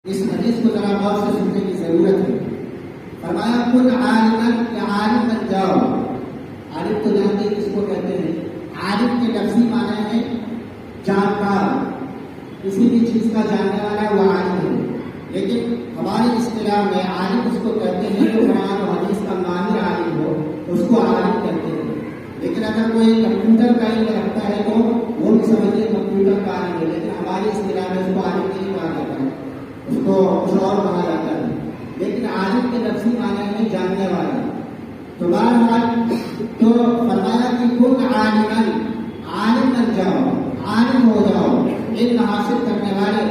اس حدیث کو ذرا غور سے سننے کی ضرورت ہے۔ فرمایا کن عالمن کہ عالم بن جاؤ۔ عالم تو جانتے کس کو کہتے ہیں؟ عالم کے لفظی معنی ہے جانکار، کسی بھی چیز کا جاننے والا وہ عالم ہے، لیکن ہماری اصطلاح میں عالم اس کو کہتے ہیں جو قرآن و حدیث کا ماہر عالم ہو، اس کو عالم کہتے ہیں۔ لیکن اگر کوئی کمپیوٹر کا علم رکھتا ہے تو وہ بھی سمجھے کمپیوٹر کا عالم ہے، لیکن ہماری اصطلاح میں اس کو عالم نہیں کہا جاتا ہے، اس کو کچھ اور کہا جاتا ہے۔ لیکن عالم کے لفظی معنی میں جاننے والا۔ تو بہرحال تو فرمایا کہ کن عالمن، عالم بن جاؤ، عالم ہو جاؤ، علم حاصل کرنے والے،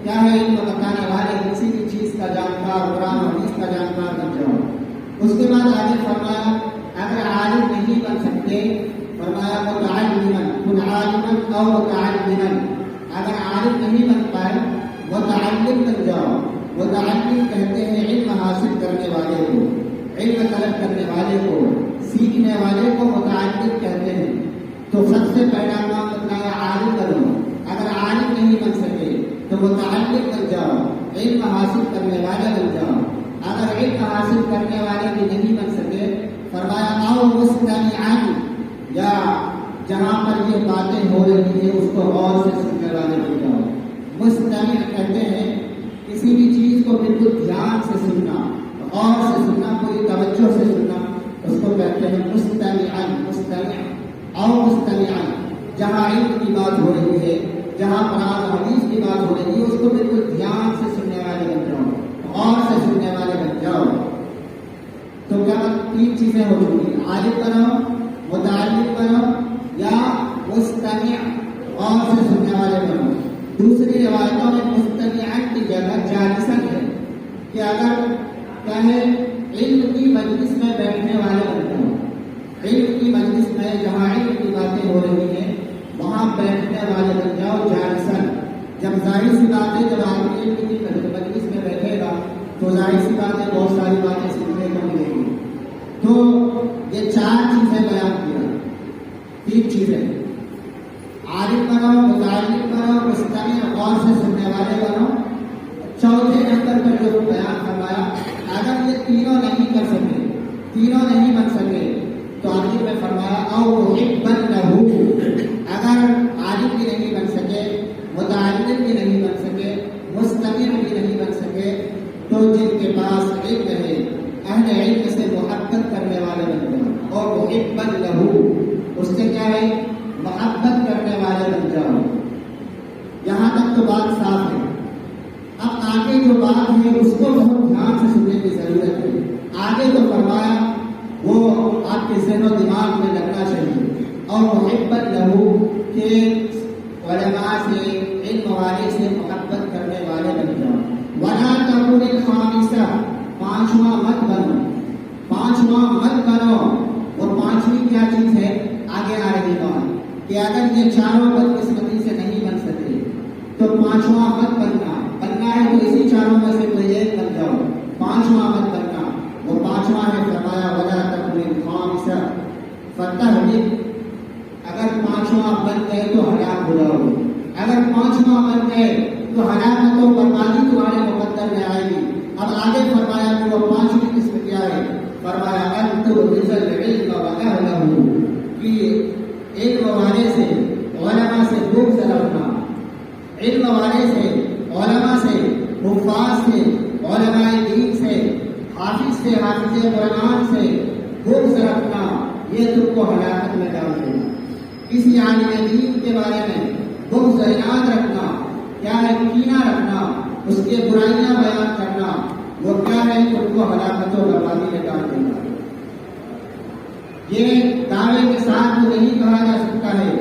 کیا ہے علم بتانے والے، کسی بھی چیز کا جانکار، قرآن و حدیث کا جانکار بن جاؤ۔ اس کے بعد آگے فرمایا اگر عالم نہیں بن سکتے، فرمایا متعلمن، کن عالمن او متعلمن، اگر عالم نہیں بن پائے متعلم بن جاؤ۔ متعلم کہتے ہیں علم حاصل کرنے والے کو، علم طلب کرنے والے کو، سیکھنے والے کو متعلم کہتے ہیں۔ تو سب سے پہلا کام بتایا عالم بنو۔ اگر عالم نہیں بن سکے تو متعلم بن جاؤ، علم حاصل کرنے والے بن جاؤ۔ اگر علم حاصل کرنے والے بھی نہیں بن سکے، فرمایا او مستمعن، یا جہاں پر یہ باتیں ہو رہی ہیں اس کو غور سے سننے والے بن جاؤ۔ مستمع کہتے ہیں کسی بھی چیز کو بالکل دھیان سے سننا، غور سے سننا، پوری توجہ سے سننا، اس کو کہتے ہیں مستمعن۔ مستمع او مستمعن، جہاں علم کی بات ہو رہی ہے، جہاں قرآن و حدیث کی بات ہو رہی ہے، اس کو بالکل دھیان سے سننے والے بن جاؤ، غور سے سننے والے بن جاؤ۔ تو کیا تین چیزیں ہو چکی، عالم بنو، متعلم بنو، یا مستمع، غور سے سننے والے بنو۔ دوسری روایتوں میں مستمعن کی جگہ جالسن ہے کہ اگر کہے علم کی مجلس میں بیٹھنے والے بن جاؤ، علم کی مجلس میں جہاں علم کی باتیں ہو رہی ہیں وہاں بیٹھنے والے بن جاؤ، جالسن۔ جب ظاہر سی بات ہے، جب آپ علم کی مجلس میں بیٹھے گا تو ظاہر سی بات ہے بہت ساری باتیں سیکھنے کو ملیں گی۔ تو یہ چار چیزیں بیان کیا، تین چیزیں، عالم بنو، متعلم بنو، مستمع، غور سے سننے والے بنو۔ چوتھے نمبر پر جو بیان فرمایا اگر یہ تینوں نہیں کر سکے، تینوں نہیں بن سکے تو آخر میں فرمایا او محبن لہو، اگر عالم بھی نہیں بن سکے، متعلم بھی نہیں بن سکے، مستمع بھی نہیں بن سکے، تو جن کے پاس علم ہے اہل علم سے محبت کرنے والے بن جاؤ، اور محبن لہو اس سے کیا ہے، محبت کرنے والے بن جاؤ۔ یہاں تک تو بات صاف ہے۔ اب آگے جو بات ہے اس کو بہت دھیان سے سننے کی ضرورت ہے۔ آگے تو فرمایا وہ آپ کے ذہن و دماغ میں لگنا چاہیے، اور محبت لہو کہ علماء سے، علم والے سے محبت کرنے والے بن جاؤ۔ وَلَا تَكُنِ الْخَامِسَةَ، پانچواں مت بنو، پانچواں مت بنو۔ اور پانچویں کیا چیز ہے، آگے آ رہی بات کہ اگر یہ چاروں بدقسمتی سے نہیں بن سکتے تو پانچواں مت بننا ہے تو اسی چاروں میں سے کوئی ایک بن جاؤ، پانچواں مت بننا۔ وہ پانچواں ہے فرمایا وَلَا تَكُنِ الْخَامِسَةَ فَتَهْلِكَ، اگر پانچواں بن گئے تو ہلاک ہو جاؤ گے، اگر پانچواں بن گئے تو ہلاکت و بربادی تمہارے مقدر میں آئے گی۔ اب آگے فرمایا کہ وہ پانچویں قسم کیا ہے، فرمایا أَن تُبْرِزَ الْعِلْمَ وَأَهْلَهُ، کہ علم والے سے، علماء سے بغض رکھنا، علم والے سے، علماء سے، حفاظ سے، علماء دین سے، حافظ سے، حافظ قرآن سے بغض رکھنا، یہ تم کو ہلاکت میں ڈال دے گا۔ کسی عالم دین کے بارے میں بغض عناد رکھنا، کیا ہے، کینہ رکھنا، اس کے برائیاں بیان کرنا، وہ کیا ہے، تم کو ہلاکت و بربادی میں ڈال دے گا۔ یہ دعوے کے ساتھ تو نہیں کہا جا سکتا ہے،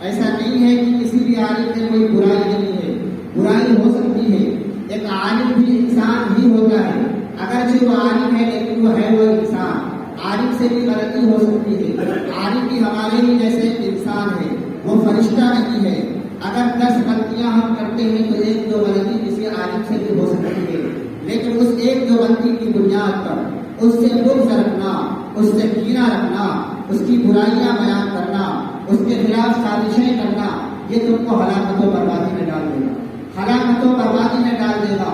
ایسا نہیں ہے کہ کسی بھی عالم میں کوئی برائی نہیں ہے، برائی ہو سکتی ہے۔ ایک عالم بھی انسان ہی ہوتا ہے، اگرچہ وہ عالم ہے لیکن وہ ہے وہ انسان، عالم سے بھی غلطی ہو سکتی ہے۔ عالم بھی ہمارے ہی جیسے انسان ہے، وہ فرشتہ نہیں ہے۔ اگر 10 غلطیاں ہم کرتے ہیں تو ایک دو غلطی کسی عالم سے بھی ہو سکتی ہے، لیکن اس ایک دو غلطی کی بنیاد پر اس سے بغض رکھنا، اس سے کینہ رکھنا، اس کی برائیاں بیان کرنا، اس کے خلاف سازشیں کرنا، یہ تم کو ہلاکت و بربادی میں ڈال دے گا، ہلاکت و بربادی میں ڈال دے گا۔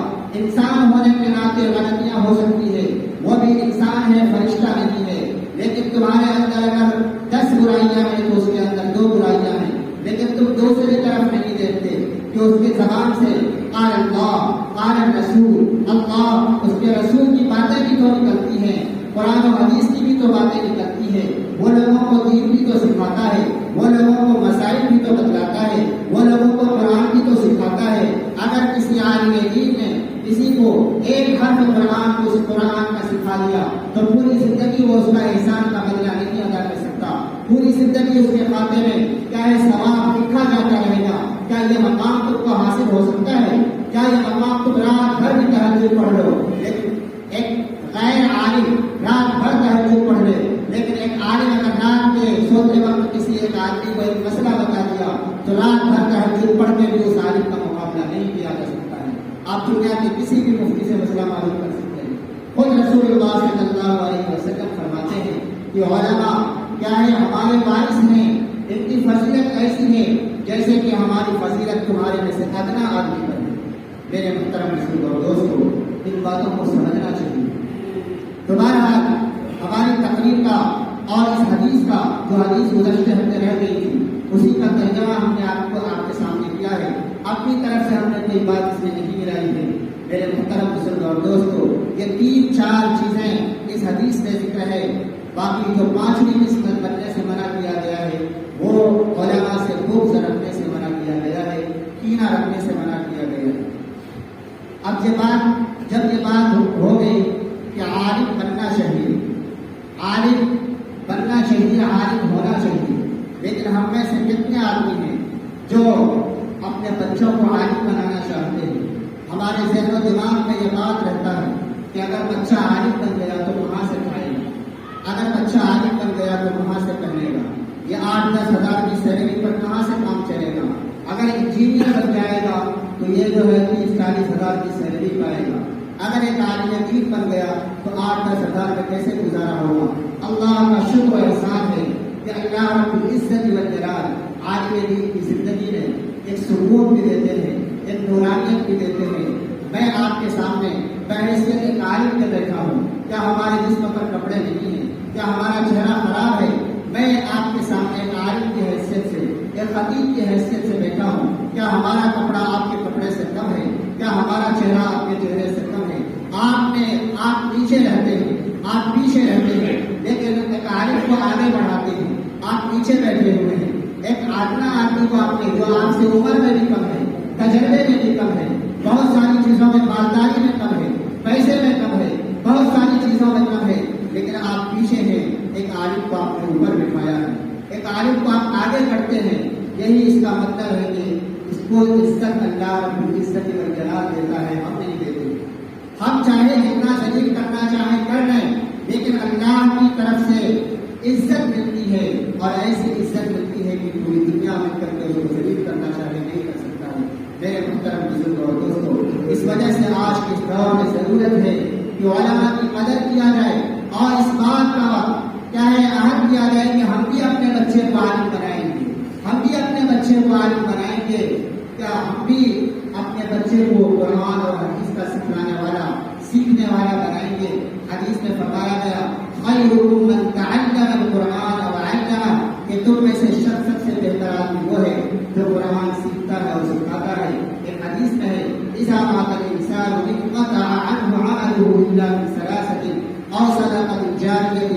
کہ اس کے زبان سے قال اللہ قال الرسول، اللہ اس کے رسول کی باتیں بھی تو نکلتی ہیں، قرآن و حدیث کی بھی تو باتیں نکلتی ہیں، وہ لوگوں کو دین بھی تو سکھاتا ہے، وہ لوگوں کو مسائل بھی تو بتلاتا ہے، وہ لوگوں کو قرآن بھی تو سکھاتا ہے۔ اگر کسی عالم دین نے کسی کو ایک حرف قرآن کو قرآن کا سکھا دیا تو پوری زندگی وہ اس کا احسان کا بدلہ نہیں ادا کر سکتا، پوری زندگی اس کے خاتے میں کیا ہے ثواب لکھا جاتا رہے گا۔ کیا یہ مقام تم کو حاصل ہو سکتا ہے؟ کیا یہ مقام تم رات بھر بھی تہجد پڑھ لو لیکن ایک غیر عالم رات بھر تہجد پڑھ لے، لیکن ایک عالم اگر رات کے سوتے وقت کسی ایک آدمی کو ایک مسئلہ بتا دیا تو رات بھر تہجد پڑھ کے بھی اس عالم کا مقابلہ نہیں کیا جا سکتا ہے۔ آپ دنیا کے کسی بھی مفتی سے مسئلہ معلوم کر سکتے ہیں۔ خود رسول اللہ صلی اللہ علیہ وسلم فرماتے ہیں کہ علماء کیا ہے ہمارے وارث ہیں، ان کی فضیلت ایسی ہے جیسے کہ ہماری فضیلت تمہارے میں سے ادنا آدمی پر ہے۔ میرے محترم رسول اور دوستو، ان باتوں کو سمجھنا چاہیے۔ تو بہرحال ہماری تقریر کا اور اس حدیث کا جو حدیث گزشتے ہفتے رہ گئی تھی اسی کا ترجمہ ہم نے آپ کے سامنے کیا ہے۔ اپنی طرف سے ہم نے کوئی بات اس میں نہیں ملائی ہے۔ میرے محترم بزرگ اور دوستو، یہ 3-4 چیزیں اس حدیث میں ذکر ہے، باقی جو 5ویں قسمت بننے سے منع کیا گیا ہے وہ علماء سے بغض رکھنے سے منع کیا گیا ہے، کینہ رکھنے سے منع کیا گیا ہے۔ اب جب یہ بات ہو گئی کہ عالم بننا چاہیے، عالم بننا چاہیے، عالم ہونا چاہیے، لیکن ہم میں سے کتنے آدمی ہیں جو اپنے بچوں کو عالم بنانا چاہتے ہیں؟ ہمارے ذہن و دماغ میں یہ بات رہتا ہے کہ اگر بچہ عالم بن گیا تو کہاں سے کھائے گا، اگر بچہ عالم بن گیا تو کہاں سے پہنے گا، یہ 8-10 ہزار کی سیلری پر کہاں سے کام چلے گا، اگر انجینئر بن جائے گا تو یہ جو ہے 30-40 ہزار کی سیلری پائے گا، اگر ایک عالم دین بن گیا تو 8-10 ہزار میں کیسے گزارا ہوگا۔ اللہ کا شکر و احسان ہے کہ اللہ رب العزت والجلال عالم دین کی زندگی میں ایک سکون بھی دیتے ہیں، ایک نورانیت بھی دیتے ہیں۔ میں آپ کے سامنے بحیثیت ایک عالم کے بیٹھا ہوں، کیا ہمارے جسم پر کپڑے نہیں ہیں، کیا ہمارا چہرہ خراب ہے؟ میں آپ کے سامنے ایک عالم کی حیثیت سے، ایک خطیب کی حیثیت سے بیٹھا ہوں، کیا ہمارا کپڑا آپ کے کپڑے سے کم ہے؟ کیا ہمارا چہرہ آپ کے چہرے سے کم ہے؟ آپ پیچھے رہتے ہیں، آپ پیچھے رہتے ہیں، لیکن ایک عالم کو آگے بڑھاتے ہیں، آپ پیچھے بیٹھے ہوئے ہیں۔ ایک ادنا آدمی کو آپ نے جو آپ سے عمر میں بھی کم ہے، تجربے میں بھی کم ہے، بہت ساری چیزوں میں مالداری میں کم ہے، پیسے میں کم ہے، بہت ساری چیزوں میں کم ہے، لیکن آپ پیچھے ہیں، ایک عالم کو آپ نے اوپر بٹھایا ہے، ایک عالم کو آپ آگے کرتے ہیں۔ یہی اس کا مطلب ہے کہ اس کو عزت اللہ رب العزت والجلال دیتا ہے، ہم نہیں دیتے۔ ہم چاہے جتنا ذلیل کرنا چاہیں کر لیں، لیکن اللہ کی طرف سے عزت ملتی ہے، اور ایسی عزت ملتی ہے کہ پوری دنیا میں کر کے اس کو ذلیل کرنا چاہے نہیں کر سکتا ہے۔ میرے محترم بزرگ اور دوستو، اس وجہ سے آج کے دور میں ضرورت ہے کہ علماء کی قدر کیا جائے، اور اس بات کا کیا ہے عہد کیا جائے کہ ہم بھی اپنے بچے کو عالم بنائیں گے، ہم بھی اپنے بچے کو عالم بنائیں گے۔ کیا ہم بھی اپنے بچے کو قرآن اور حدیث کا سکھانے والا، سیکھنے والا بنائیں گے؟ حدیث میں فرمایا گیا خیرکم من تعلم القرآن وعلمہ، کہ تم میں سے سب سے بہتر آدمی وہ ہے جو قرآن سیکھتا ہے اور سکھاتا ہے۔ ایک حدیث میں ہے اذا مات الانسان انقطع عنه عمله الا من ثلاثة او صدقة جاریہ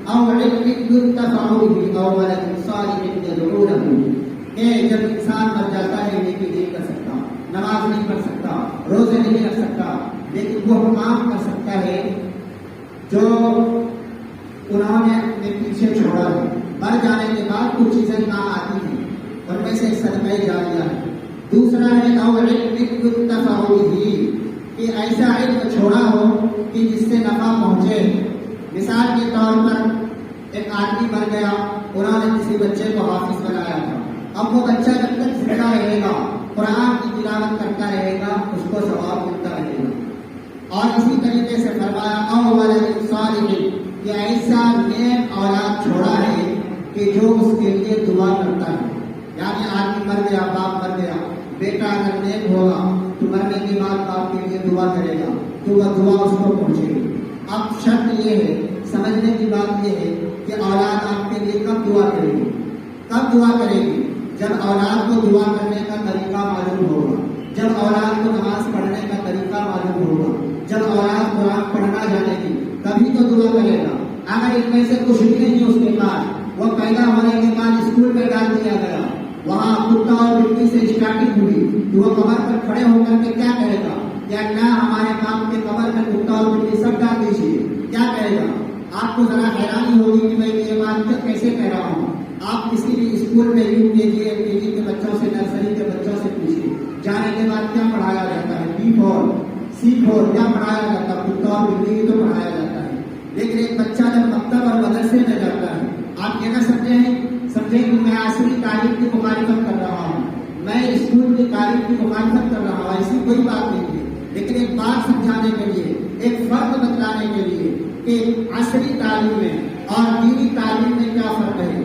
او علم ينتفع به او ولد صالح يدعو له، کہ جب انسان مر جاتا ہے نیکی نہیں کر سکتا، نماز نہیں پڑھ سکتا، روزے نہیں رکھ سکتا، لیکن وہ کام کر سکتا ہے جو انہوں نے اپنے پیچھے چھوڑا ہے، مر جانے کے بعد کچھ چیزیں کام آتی ہیں، ان میں سے صدقہ جاریہ ہے۔ دوسرا ہے او علم ينتفع به، کہ ایسا علم چھوڑا ہو کہ جس سے نفع پہنچے۔ مثال کے طور پر ایک آدمی بن گیا، انہوں نے کسی بچے کو حافظ بنایا تھا، اب وہ بچہ جب تک زندہ رہے گا قرآن کی تلاوت کرتا رہے گا، اس کو ثواب ملتا رہے گا۔ اور اسی طریقے سے فرمایا او ولد صالح، کہ ایسا نیک اولاد چھوڑا ہے کہ جو اس کے لیے دعا کرتا ہے۔ یعنی آدمی مر گیا، باپ مر گیا، بیٹا اگر نیک ہوگا تو مرنے کے بعد باپ کے لیے دعا کرے گا تو وہ دعا اس کو پہنچے گی۔ اب شرط یہ ہے، سمجھنے کی بات یہ ہے کہ اولاد آپ کے لیے کب دعا کرے گی، کب دعا کرے گی؟ جب اولاد کو دعا کرنے کا طریقہ معلوم ہوگا، جب اولاد کو نماز پڑھنے کا طریقہ معلوم ہوگا، جب اولاد قرآن پڑھنا جانے گی تبھی تو دعا کرے گا۔ اگر ان میں سے کچھ بھی نہیں اس کے پاس، وہ پیدا ہونے کے بعد اسکول میں ڈال دیا گیا، وہاں کتا اور بلی سے اسٹارٹنگ ہوئی، تو وہ قبر پر کھڑے ہو کر کے کیا کہے گا؟ کہ اللہ ہمارے باپ کے قبر میں کتا اور بلی سب ڈال دیجیے، کیا کہے گا؟ آپ کو ذرا حیرانی ہوگی کہ میں یہ بات کیسے کہہ رہا ہوں۔ آپ کسی بھی اسکول میں یو کے جی ایل کے جی کے بچوں سے، نرسری کے بچوں سے پوچھیے، جانے کے بعد کیا پڑھایا جاتا ہے؟ بی فور سی فور کیا پڑھایا جاتا ہے؟ کتا اور بلی تو پڑھایا جاتا ہے۔ لیکن ایک بچہ جب مکتب اور مدرسے میں جاتا ہے، آپ یہ نہ سمجھیں کہ میں عصری تعلیم کی مخالفت کر رہا ہوں، میں اسکول کی تعلیم کی مخالفت کر رہا ہوں، ایسی کوئی بات نہیں ہے۔ لیکن ایک بات سمجھانے کے لیے، ایک فرق بتلانے کے لیے کہ عصری تعلیم میں اور دینی تعلیم میں کیا فرق ہے۔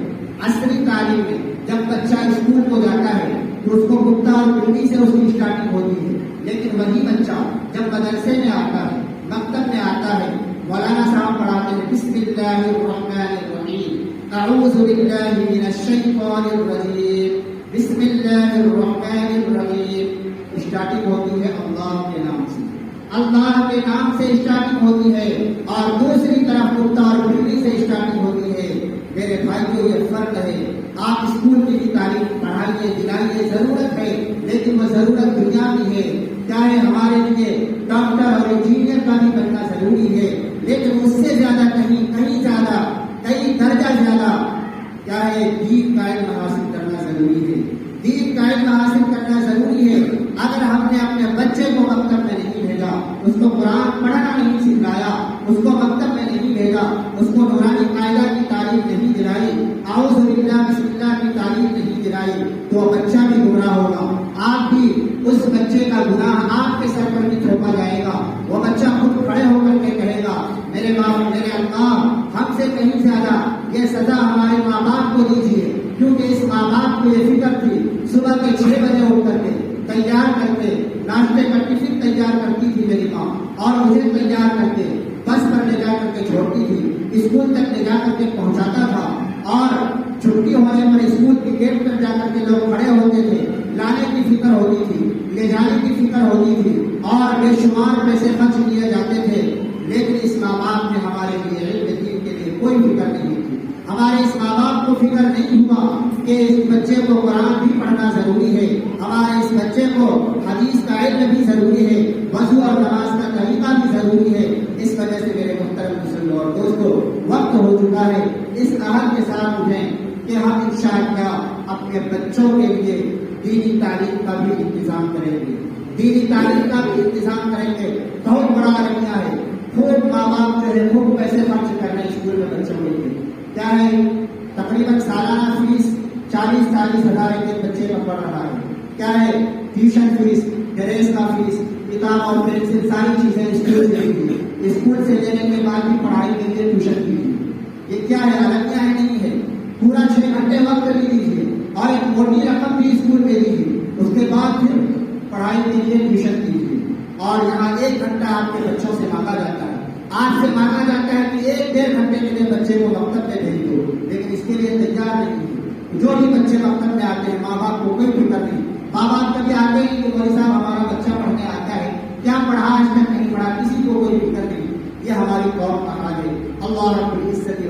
عصری تعلیم میں جب بچہ اسکول کو جاتا ہے تو اس کو کتا اور بلی سے اس کی اسٹارٹنگ ہوتی ہے، لیکن وہی بچہ جب مدرسے میں آتا ہے، مکتب میں آتا ہے، مولانا صاحب پڑھاتے ہیں بسم اللہ الرحمن الرحیم، اعوذ باللہ من الشیطان الرجیم، بسم اللہ الرحمن الرحیم، اسٹارٹنگ ہوتی ہے اللہ کے نام سے، اللہ کے نام سے اسٹارٹنگ ہوتی ہے، اور دوسری طرف کتا اور بلی سے اسٹارٹنگ ہوتی ہے۔ میرے بھائیوں یہ فرق ہے۔ آپ اسکول کی بھی تعلیم پڑھائیے دلائیے، ضرورت ہے، لیکن وہ ضرورت دنیا کی ہے۔ چاہے ہمارے لیے ڈاکٹر اور انجینئر کا بھی بننا ضروری ہے، لیکن اس سے زیادہ کہیں زیادہ، کئی درجہ زیادہ کیا ہے، دین کا علم حاصل کرنا ضروری ہے۔ دین کا علم حاصل کرنا ضروری ہے۔ اگر ہم نے اپنے بچے کو مکتب میں نہیں بھیجا، اس کو قرآن پڑھنا نہیں سکھایا، اس کو مکتب میں نہیں بھیجا، اس کو نورانی قاعدہ کی تعلیم نہیں دلائی، اعوذ باللہ بسم اللہ کی تعلیم نہیں دلائی، تو بچہ بھی گمراہ ہوگا۔ آپ بھی اس بچے کا گناہ آپ کے سر پر بھی تھوپا جائے گا۔ وہ بچہ خود کھڑے ہو کر کے کہے گا میرے باپ، میرے اللہ، ہم سے کہیں زیادہ یہ سزا ہمارے ماں باپ کو دیجیے، کیونکہ اس ماں باپ کو یہ فکر تھی، صبح کے 6 بجے اٹھ کر کے تیار کرتے، ناشتے کا ٹفن تیار کرتی تھی میری ماں، اور مجھے تیار کر کے بس پر لے جا کر کے چھوڑتی تھی، اسکول تک لے جا کر کے پہنچاتا تھا، اور چھٹی ہونے پر اسکول کے گیٹ پر جا کر کے لوگ کھڑے ہوتے تھے، لانے کی فکر ہوتی تھی، لے جانے کی فکر ہوتی تھی، اور بے شمار پیسے خرچ کیے جاتے تھے، لیکن اس ماں باپ نے ہمارے لیے علم دین کے لیے کوئی فکر نہیں کی۔ ہمارے اس ماں باپ کو فکر نہیں ہوا کہ اس بچے کو قرآن بھی پڑھنا ضروری ہے، ہمارے اس بچے کو حدیث کا علم بھی ضروری ہے، وضو اور نماز کا طریقہ بھی ضروری ہے۔ اس وجہ سے میرے محترم مسلمانوں اور دوستوں، وقت ہو چکا ہے اس عہد کے ساتھ اٹھیں کہ ہم انشاءاللہ اپنے بچوں کے لیے دینی تعلیم کا بھی انتظام کریں گے، دینی تعلیم کا بھی انتظام کریں گے۔ بہت بڑا رویہ ہے، خوب ماں باپ جو ہے خوب پیسے خرچ کر رہے ہیں اسکول میں بچوں کے لیے، کیا ہے تقریباً سالانہ فیس 40-40 ہزار ایک بچے کا پڑھ رہا ہے، کیا ہے ٹیوشن فیس، ڈریس کا فیس، کتاب اور پینسل، ساری چیزیں اسکول سے لیں، اسکول سے لینے کے بعد بھی پڑھائی کے لیے ٹیوشن کیجیے۔ یہ کیا ہے؟ الگ نہیں ہے، پورا 6 گھنٹے وقت بھی دیجیے اور ایک موٹی رقم بھی اسکول میں دیجیے، اس کے بعد پھر پڑھائی کے لیے ٹیوشن کیجیے، اور یہاں 1 گھنٹہ آپ کے بچوں سے مانگا جاتا ہے، آپ سے مانگا جاتا ہے کہ 1-1.5 گھنٹے کے لیے بچے کو مکتب میں بھیج دو، لیکن اس کے لیے تیار نہیں ہے۔ جو بھی بچے مکتب میں آتے ہیں ماں باپ کو کوئی فکر نہیں، ماں باپ کبھی آتے ہی کہ مولوی صاحب ہمارا بچہ پڑھنے آتا ہے، کیا پڑھا آج تک نہیں پڑھا، کسی کو کوئی فکر نہیں۔ یہ ہماری قوم کا حال ہے۔ اللہ رب العزت